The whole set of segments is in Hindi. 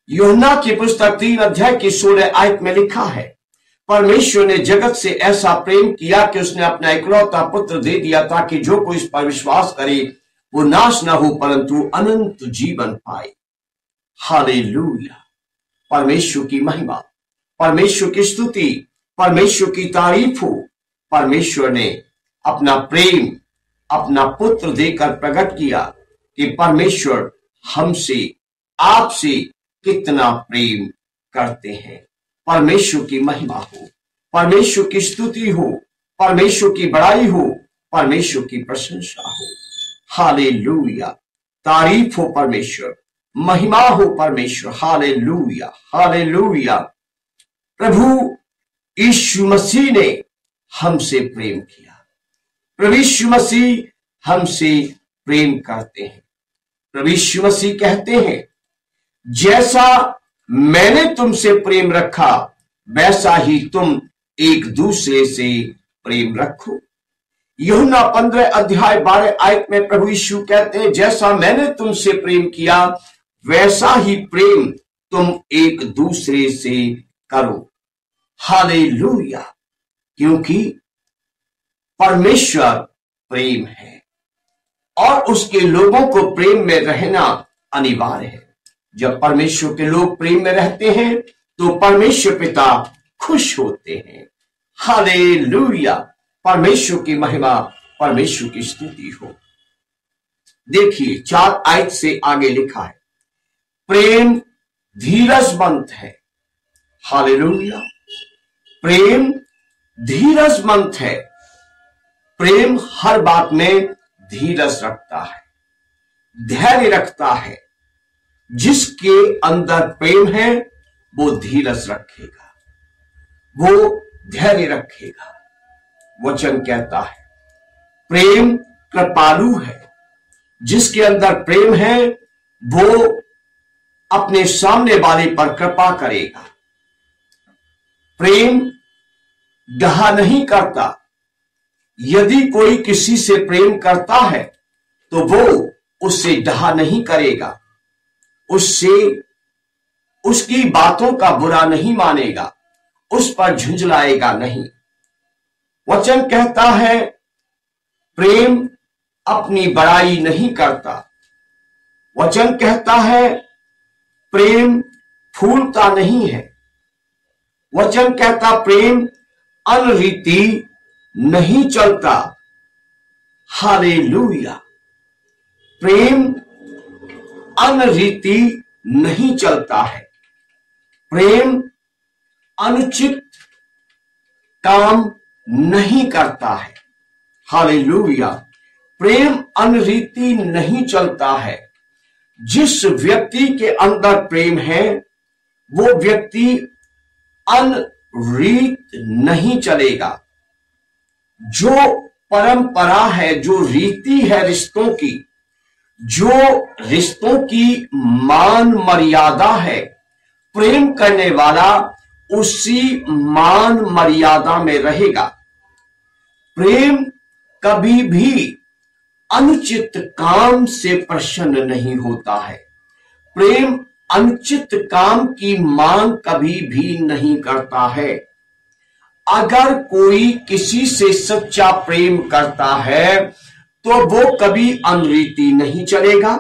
यूहन्ना की पुस्तक 3 अध्याय की 16 आयत में लिखा है, परमेश्वर ने जगत से ऐसा प्रेम किया कि उसने अपना इकलौता पुत्र दे दिया ताकि जो कोई इस पर विश्वास करे वो नाश ना हो परंतु अनंत जीवन पाए। हालेलुया। परमेश्वर की महिमा, परमेश्वर की स्तुति, परमेश्वर की तारीफ हो। परमेश्वर ने अपना प्रेम अपना पुत्र देकर प्रकट किया कि परमेश्वर हमसे आपसे कितना प्रेम करते हैं। परमेश्वर की महिमा हो, परमेश्वर की स्तुति हो, परमेश्वर की बड़ाई हो, परमेश्वर की प्रशंसा हो। हालेलुया। तारीफ हो परमेश्वर, महिमा हो परमेश्वर। Hallelujah, hallelujah. प्रभु यीशु मसीह ने हमसे प्रेम किया। प्रभु यीशु मसीह हमसे प्रेम करते हैं। प्रभु यीशु मसीह कहते हैं, जैसा मैंने तुमसे प्रेम रखा वैसा ही तुम एक दूसरे से प्रेम रखो। यूहन्ना 15 अध्याय 12 आयत में प्रभु यीशु कहते हैं, जैसा मैंने तुमसे प्रेम किया वैसा ही प्रेम तुम एक दूसरे से करो। हालेलुया। क्योंकि परमेश्वर प्रेम है और उसके लोगों को प्रेम में रहना अनिवार्य है। जब परमेश्वर के लोग प्रेम में रहते हैं तो परमेश्वर पिता खुश होते हैं। हालेलुया। परमेश्वर की महिमा, परमेश्वर की स्तुति हो। देखिए 4 आयत से आगे लिखा है, प्रेम धीरजमंद है। हालेलुया। प्रेम धीरजमंद है। प्रेम हर बात में धीरज रखता है, धैर्य रखता है। जिसके अंदर प्रेम है वो धीरज रखेगा, वो धैर्य रखेगा। वचन कहता है प्रेम कृपालु है। जिसके अंदर प्रेम है वो अपने सामने वाले पर कृपा करेगा। प्रेम डहा नहीं करता। यदि कोई किसी से प्रेम करता है तो वो उससे डहा नहीं करेगा, उससे उसकी बातों का बुरा नहीं मानेगा, उस पर झुंझलाएगा नहीं। वचन कहता है प्रेम अपनी बड़ाई नहीं करता। वचन कहता है प्रेम फूलता नहीं है। वचन कहता प्रेम अनरीति नहीं चलता। हालेलुया। प्रेम अनरीति नहीं चलता है। प्रेम अनुचित काम नहीं करता है। हालेलुया। प्रेम अनरीति नहीं चलता है। जिस व्यक्ति के अंदर प्रेम है वो व्यक्ति अनरीत नहीं चलेगा। जो परंपरा है, जो रीति है रिश्तों की, जो रिश्तों की मान मर्यादा है, प्रेम करने वाला उसी मान मर्यादा में रहेगा। प्रेम कभी भी अनुचित काम से प्रसन्न नहीं होता है। प्रेम अनुचित काम की मांग कभी भी नहीं करता है। अगर कोई किसी से सच्चा प्रेम करता है तो वो कभी अनरीति नहीं चलेगा,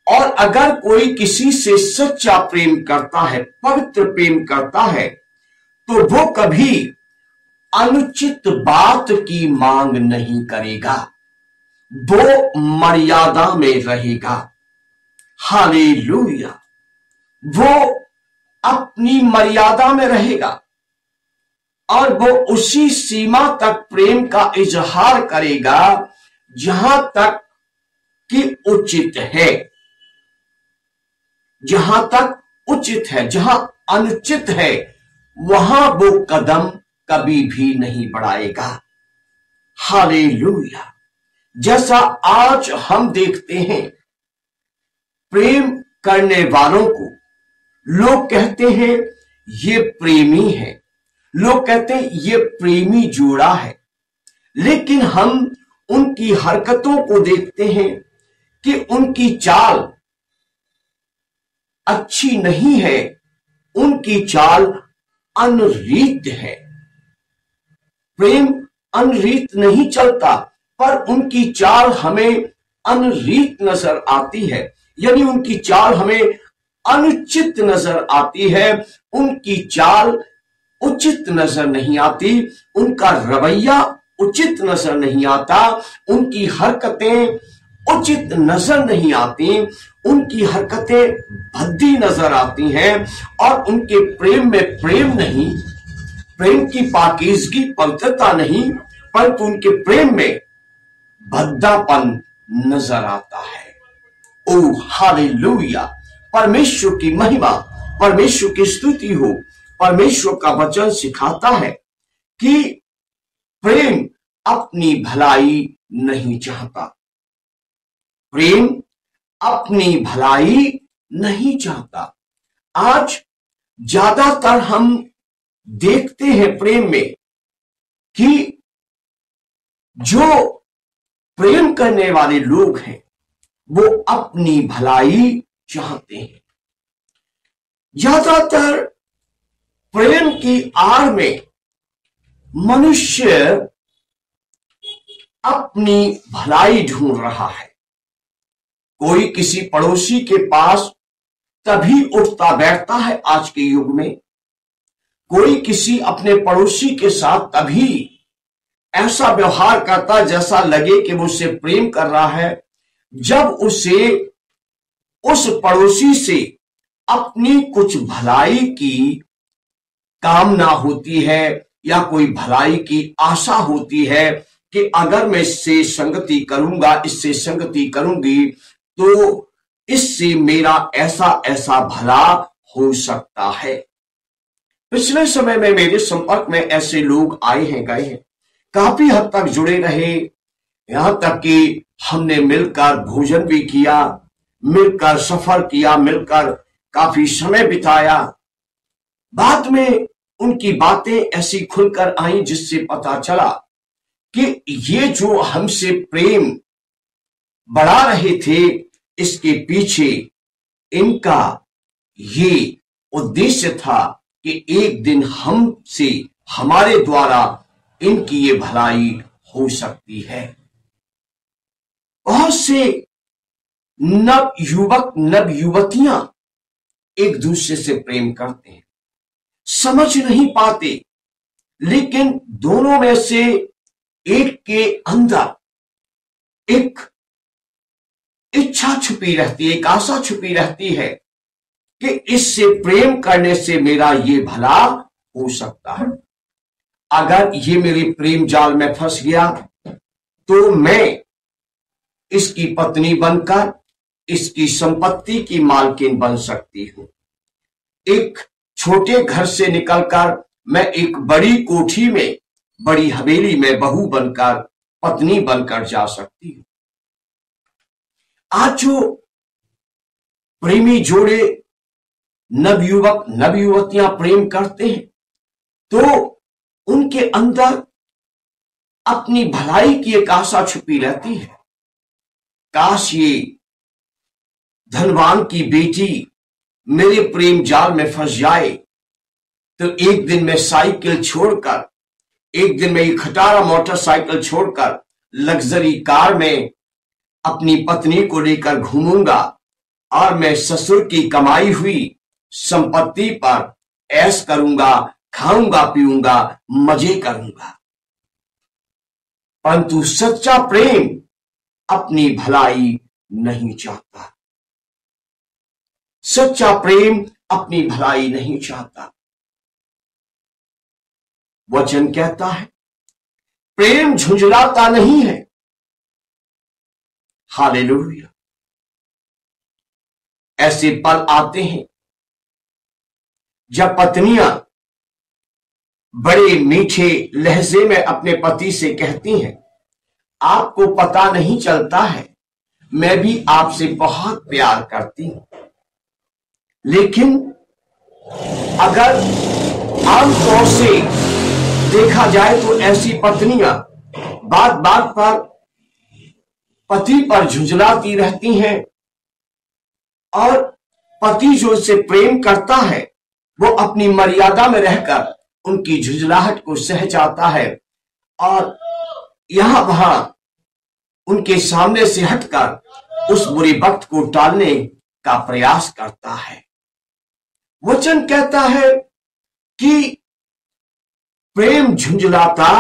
और अगर कोई किसी से सच्चा प्रेम करता है, पवित्र प्रेम करता है, तो वो कभी अनुचित बात की मांग नहीं करेगा, वो मर्यादा में रहेगा। हालेलुया। वो अपनी मर्यादा में रहेगा और वो उसी सीमा तक प्रेम का इजहार करेगा जहां तक कि उचित है। जहां तक उचित है, जहां अनुचित है वहां वो कदम कभी भी नहीं बढ़ाएगा। हालेलुया। जैसा आज हम देखते हैं प्रेम करने वालों को लोग कहते हैं ये प्रेमी है, लोग कहते हैं ये प्रेमी जोड़ा है, लेकिन हम उनकी हरकतों को देखते हैं कि उनकी चाल अच्छी नहीं है, उनकी चाल अनरीत है। प्रेम अनरीत नहीं चलता, पर उनकी चाल हमें अनरीत नजर आती है, यानी उनकी चाल हमें अनुचित नजर आती है, उनकी चाल उचित नजर नहीं आती, उनका रवैया उचित नजर नहीं आता, उनकी हरकतें उचित नजर नहीं आती, उनकी हरकतें भद्दी नजर आती हैं, और उनके प्रेम में प्रेम नहीं, प्रेम की पाकीज़गी पवित्रता नहीं, परंतु उनके प्रेम में भद्दापन नजर आता है। ओ हालेलुया, परमेश्वर की महिमा, परमेश्वर की स्तुति हो। परमेश्वर का वचन सिखाता है कि प्रेम अपनी भलाई नहीं चाहता, प्रेम अपनी भलाई नहीं चाहता। आज ज्यादातर हम देखते हैं प्रेम में कि जो प्रेम करने वाले लोग हैं वो अपनी भलाई चाहते हैं। ज्यादातर प्रेम की आड़ में मनुष्य अपनी भलाई ढूंढ रहा है। कोई किसी पड़ोसी के पास तभी उठता बैठता है आज के युग में, कोई किसी अपने पड़ोसी के साथ तभी ऐसा व्यवहार करता जैसा लगे कि वो उससे प्रेम कर रहा है, जब उसे उस पड़ोसी से अपनी कुछ भलाई की कामना होती है या कोई भलाई की आशा होती है कि अगर मैं इससे संगति करूंगा, इससे संगति करूंगी, तो इससे मेरा ऐसा ऐसा भला हो सकता है। पिछले समय में मेरे संपर्क में ऐसे लोग आए हैं, गए हैं, काफी हद तक जुड़े रहे, यहां तक कि हमने मिलकर भोजन भी किया, मिलकर सफर किया, मिलकर काफी समय बिताया। बाद में उनकी बातें ऐसी खुलकर आई जिससे पता चला कि ये जो हमसे प्रेम बढ़ा रहे थे, इसके पीछे इनका ये उद्देश्य था कि एक दिन हमसे, हमारे द्वारा इनकी ये भलाई हो सकती है। बहुत से नव युवक, नव युवतियां एक दूसरे से प्रेम करते हैं, समझ नहीं पाते, लेकिन दोनों में से एक के अंदर एक इच्छा छुपी रहती है, एक आशा छुपी रहती है कि इससे प्रेम करने से मेरा ये भला हो सकता है। अगर ये मेरे प्रेम जाल में फंस गया तो मैं इसकी पत्नी बनकर इसकी संपत्ति की मालकिन बन सकती हूं। एक छोटे घर से निकलकर मैं एक बड़ी कोठी में, बड़ी हवेली में बहू बनकर, पत्नी बनकर जा सकती हूं। आज जो प्रेमी जोड़े, नवयुवक, नवयुवतियां प्रेम करते हैं तो उनके अंदर अपनी भलाई की एक आशा छुपी रहती है। काश ये धनवान की बेटी मेरे प्रेम जाल में फंस जाए तो एक दिन मैं साइकिल छोड़कर, एक दिन मैं एक खटारा मोटरसाइकिल छोड़कर लग्जरी कार में अपनी पत्नी को लेकर घूमूंगा और मैं ससुर की कमाई हुई संपत्ति पर ऐश करूंगा, खाऊंगा, पीऊंगा, मजे करूंगा। परंतु सच्चा प्रेम अपनी भलाई नहीं चाहता, सच्चा प्रेम अपनी भलाई नहीं चाहता। वचन कहता है प्रेम झुंझलाता नहीं है। हालेलुया। ऐसे पल आते हैं जब पत्नियां बड़े मीठे लहजे में अपने पति से कहती हैं, आपको पता नहीं चलता है, मैं भी आपसे बहुत प्यार करती हूं। लेकिन अगर आमतौर से देखा जाए तो ऐसी पत्नियां बात बात पर पति पर झुंझलाती रहती हैं और पति जो उससे प्रेम करता है वो अपनी मर्यादा में रहकर उनकी झुंझलाहट को सह जाता है और यहां वहां उनके सामने से हटकर उस बुरी वक्त को टालने का प्रयास करता है। वचन कहता है कि प्रेम झुंझलाता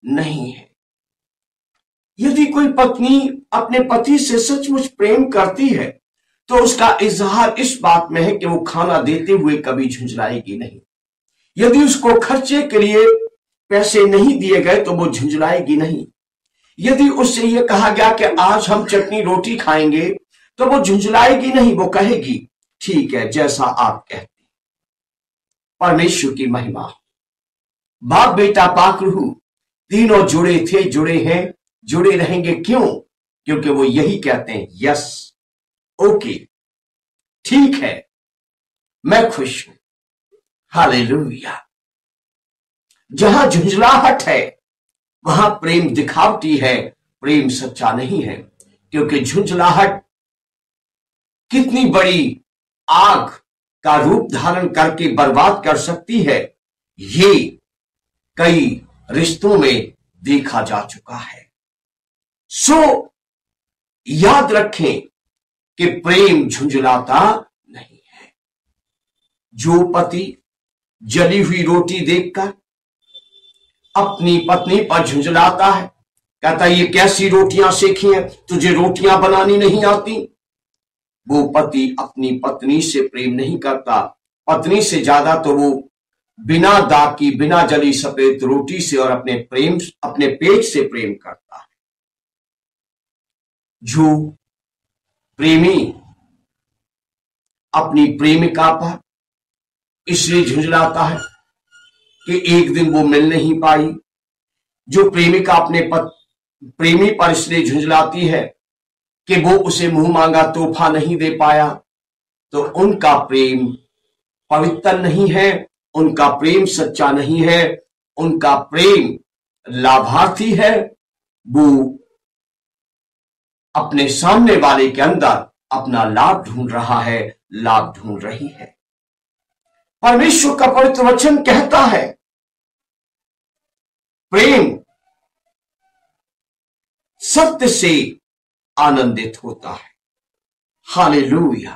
नहीं है। यदि कोई पत्नी अपने पति से सचमुच प्रेम करती है तो उसका इजहार इस बात में है कि वो खाना देते हुए कभी झुंझलाएगी नहीं। यदि उसको खर्चे के लिए पैसे नहीं दिए गए तो वो झुंझलाएगी नहीं। यदि उससे यह कहा गया कि आज हम चटनी रोटी खाएंगे तो वो झुंझलाएगी नहीं, वो कहेगी ठीक है जैसा आप कहते। परमेश्वर की महिमा। बाप बेटा पाक रूह तीनों जुड़े थे, जुड़े हैं, जुड़े रहेंगे। क्यों? क्योंकि वो यही कहते हैं यस, ओके, ठीक है, मैं खुश हूं। हालेलुया। जहां झुंझलाहट है वहां प्रेम दिखावटी है, प्रेम सच्चा नहीं है। क्योंकि झुंझलाहट कितनी बड़ी आग का रूप धारण करके बर्बाद कर सकती है, ये कई रिश्तों में देखा जा चुका है। सो याद रखें कि प्रेम झुंझलाता नहीं है। जो पति जली हुई रोटी देखकर अपनी पत्नी पर झुंझलाता है, कहता है ये कैसी रोटियां सेकी हैं, तुझे रोटियां बनानी नहीं आती, वो पति अपनी पत्नी से प्रेम नहीं करता। पत्नी से ज्यादा तो वो बिना दाग की, बिना जली सफेद रोटी से और अपने पेट से प्रेम करता है। जो प्रेमी अपनी प्रेमिका पर इसलिए झुंझलाता है कि एक दिन वो मिल नहीं पाई, जो प्रेमिका अपने प्रेमी पर इसलिए झुंझलाती है कि वो उसे मुंह मांगा तोहफा नहीं दे पाया, तो उनका प्रेम पवित्र नहीं है, उनका प्रेम सच्चा नहीं है, उनका प्रेम लाभार्थी है। वो अपने सामने वाले के अंदर अपना लाभ ढूंढ रहा है, लाभ ढूंढ रही है। परमेश्वर का पवित्र वचन कहता है प्रेम सत्य से आनंदित होता है। हालेलुया।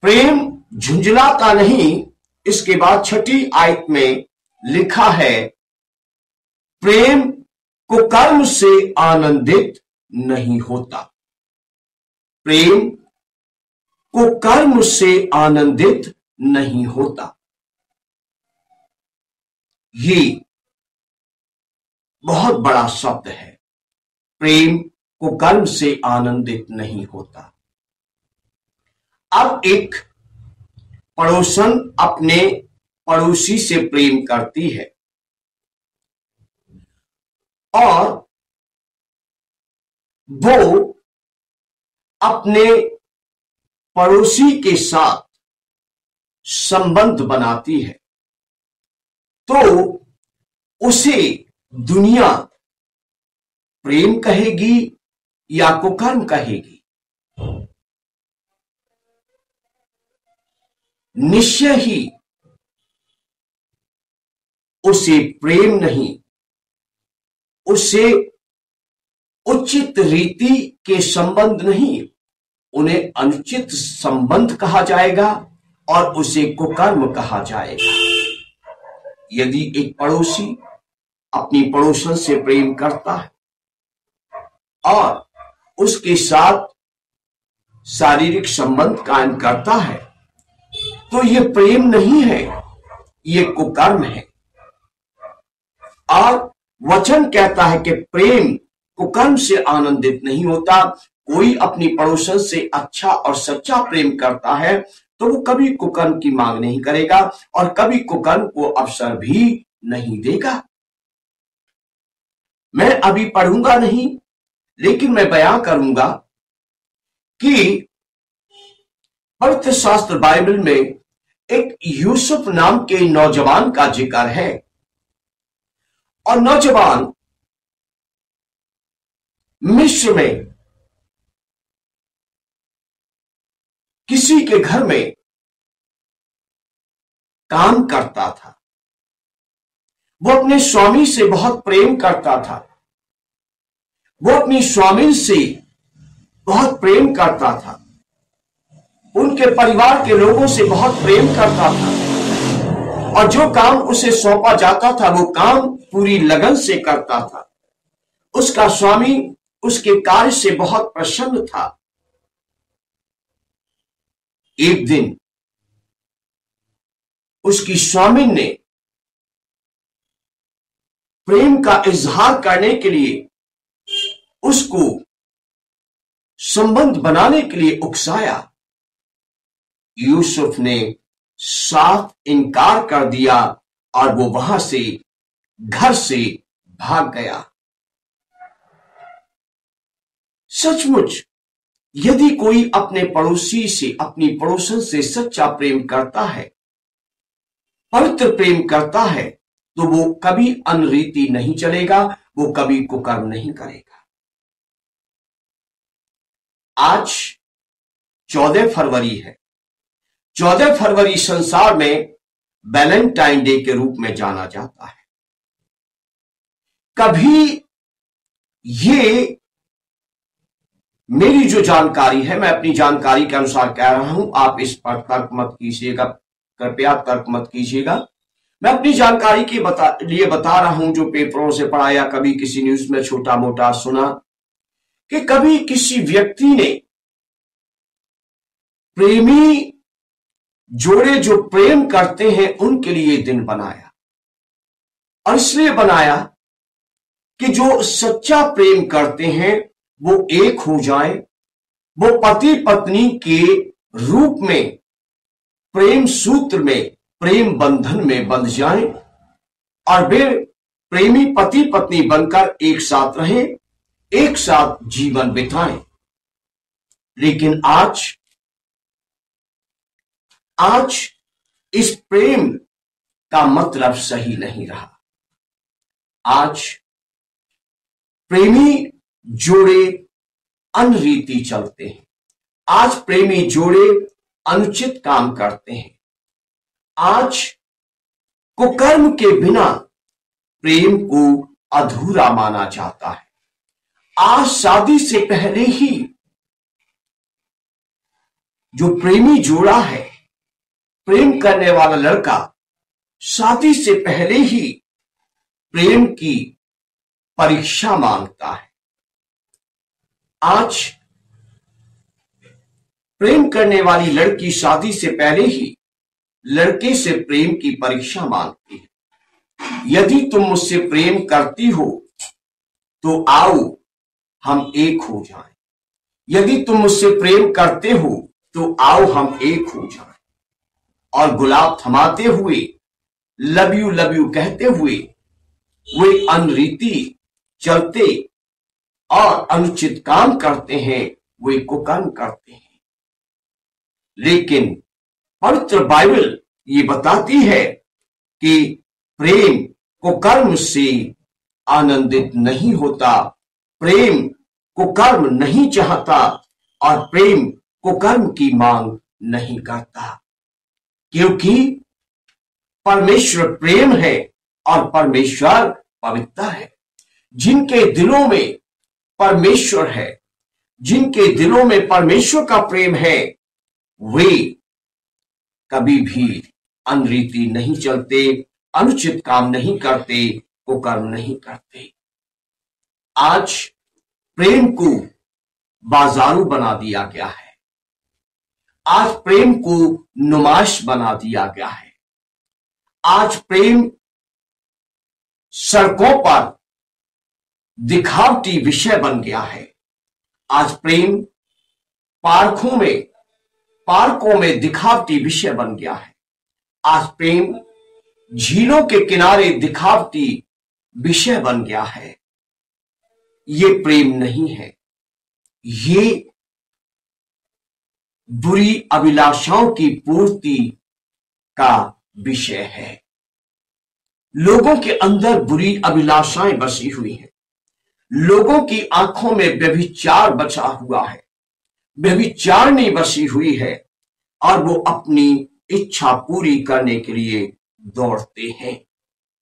प्रेम झुंझलाता नहीं। इसके बाद 6ठी आयत में लिखा है प्रेम को कर्म से आनंदित नहीं होता। प्रेम को कर्म से आनंदित नहीं होता। ये बहुत बड़ा शब्द है। प्रेम को कर्म से आनंदित नहीं होता। अब एक पड़ोसन अपने पड़ोसी से प्रेम करती है और वो अपने पड़ोसी के साथ संबंध बनाती है, तो उसे दुनिया प्रेम कहेगी या कुकर्म कहेगी? निश्चय ही उसे प्रेम नहीं, उसे उचित रीति के संबंध नहीं, उन्हें अनुचित संबंध कहा जाएगा और उसे कुकर्म कहा जाएगा। यदि एक पड़ोसी अपनी पड़ोसन से प्रेम करता है और उसके साथ शारीरिक संबंध कायम करता है, तो यह प्रेम नहीं है, यह कुकर्म है। और वचन कहता है कि प्रेम कुकर्म से आनंदित नहीं होता। कोई अपनी पड़ोसन से अच्छा और सच्चा प्रेम करता है तो वो कभी कुकर्म की मांग नहीं करेगा और कभी कुकर्म को अवसर भी नहीं देगा। मैं अभी पढ़ूंगा नहीं, लेकिन मैं बयां करूंगा कि पवित्र शास्त्र बाइबल में एक यूसुफ नाम के नौजवान का जिक्र है और नौजवान मिस्र में किसी के घर में काम करता था। वो अपने स्वामी से बहुत प्रेम करता था। वो अपनी स्वामी से बहुत प्रेम करता था। उनके परिवार के लोगों से बहुत प्रेम करता था और जो काम उसे सौंपा जाता था वो काम पूरी लगन से करता था। उसका स्वामी उसके कार्य से बहुत प्रसन्न था। एक दिन उसकी स्वामी ने प्रेम का इजहार करने के लिए उसको संबंध बनाने के लिए उकसाया। यूसुफ ने साफ इनकार कर दिया और वो वहां से घर से भाग गया। सचमुच यदि कोई अपने पड़ोसी से, अपनी पड़ोसन से सच्चा प्रेम करता है, पवित्र प्रेम करता है, तो वो कभी अनरीति नहीं चलेगा, वो कभी कुकर्म नहीं करेगा। आज 14 फरवरी है। 14 फरवरी संसार में वैलेंटाइन डे के रूप में जाना जाता है। कभी ये मेरी जो जानकारी है, मैं अपनी जानकारी के अनुसार कह रहा हूं, आप इस पर तर्क मत कीजिएगा, कृपया तर्क मत कीजिएगा। मैं अपनी जानकारी के लिए बता रहा हूं, जो पेपरों से पढ़ा या कभी किसी न्यूज में छोटा मोटा सुना, कि कभी किसी व्यक्ति ने प्रेमी जोड़े जो प्रेम करते हैं उनके लिए दिन बनाया, और इसलिए बनाया कि जो सच्चा प्रेम करते हैं वो एक हो जाएं, वो पति पत्नी के रूप में प्रेम सूत्र में, प्रेम बंधन में बंध जाएं और वे प्रेमी पति पत्नी बनकर एक साथ रहें, एक साथ जीवन बिताएं। लेकिन आज इस प्रेम का मतलब सही नहीं रहा। आज प्रेमी जोड़े अनरीति चलते हैं। आज प्रेमी जोड़े अनुचित काम करते हैं। आज कुकर्म के बिना प्रेम को अधूरा माना जाता है। आज शादी से पहले ही जो प्रेमी जोड़ा है, प्रेम करने वाला लड़का, शादी से पहले ही प्रेम की परीक्षा मांगता है। आज प्रेम करने वाली लड़की शादी से पहले ही लड़के से प्रेम की परीक्षा मांगती है। यदि तुम मुझसे प्रेम करती हो तो आओ हम एक हो जाएं। यदि तुम मुझसे प्रेम करते हो तो आओ हम एक हो जाएं। और गुलाब थमाते हुए, लव यू कहते हुए वे अनरीति चलते और अनुचित काम करते हैं, वे कुकर्म करते हैं। लेकिन पवित्र बाइबल ये बताती है कि प्रेम कुकर्म से आनंदित नहीं होता, प्रेम कुकर्म नहीं चाहता और प्रेम कुकर्म की मांग नहीं करता, क्योंकि परमेश्वर प्रेम है और परमेश्वर पवित्र है। जिनके दिलों में परमेश्वर है, जिनके दिलों में परमेश्वर का प्रेम है, वे कभी भी अनरीति नहीं चलते, अनुचित काम नहीं करते, कुकर्म नहीं करते। आज प्रेम को बाजारू बना दिया गया है। आज प्रेम को नुमाइश बना दिया गया है। आज प्रेम सड़कों पर दिखावटी विषय बन गया है। आज प्रेम पार्कों में दिखावटी विषय बन गया है। आज प्रेम झीलों के किनारे दिखावटी विषय बन गया है। ये प्रेम नहीं है, ये बुरी अभिलाषाओं की पूर्ति का विषय है। लोगों के अंदर बुरी अभिलाषाएं बसी हुई हैं। लोगों की आंखों में व्यभिचार बचा हुआ है, व्यभिचारणी बसी हुई है। और वो अपनी इच्छा पूरी करने के लिए दौड़ते हैं।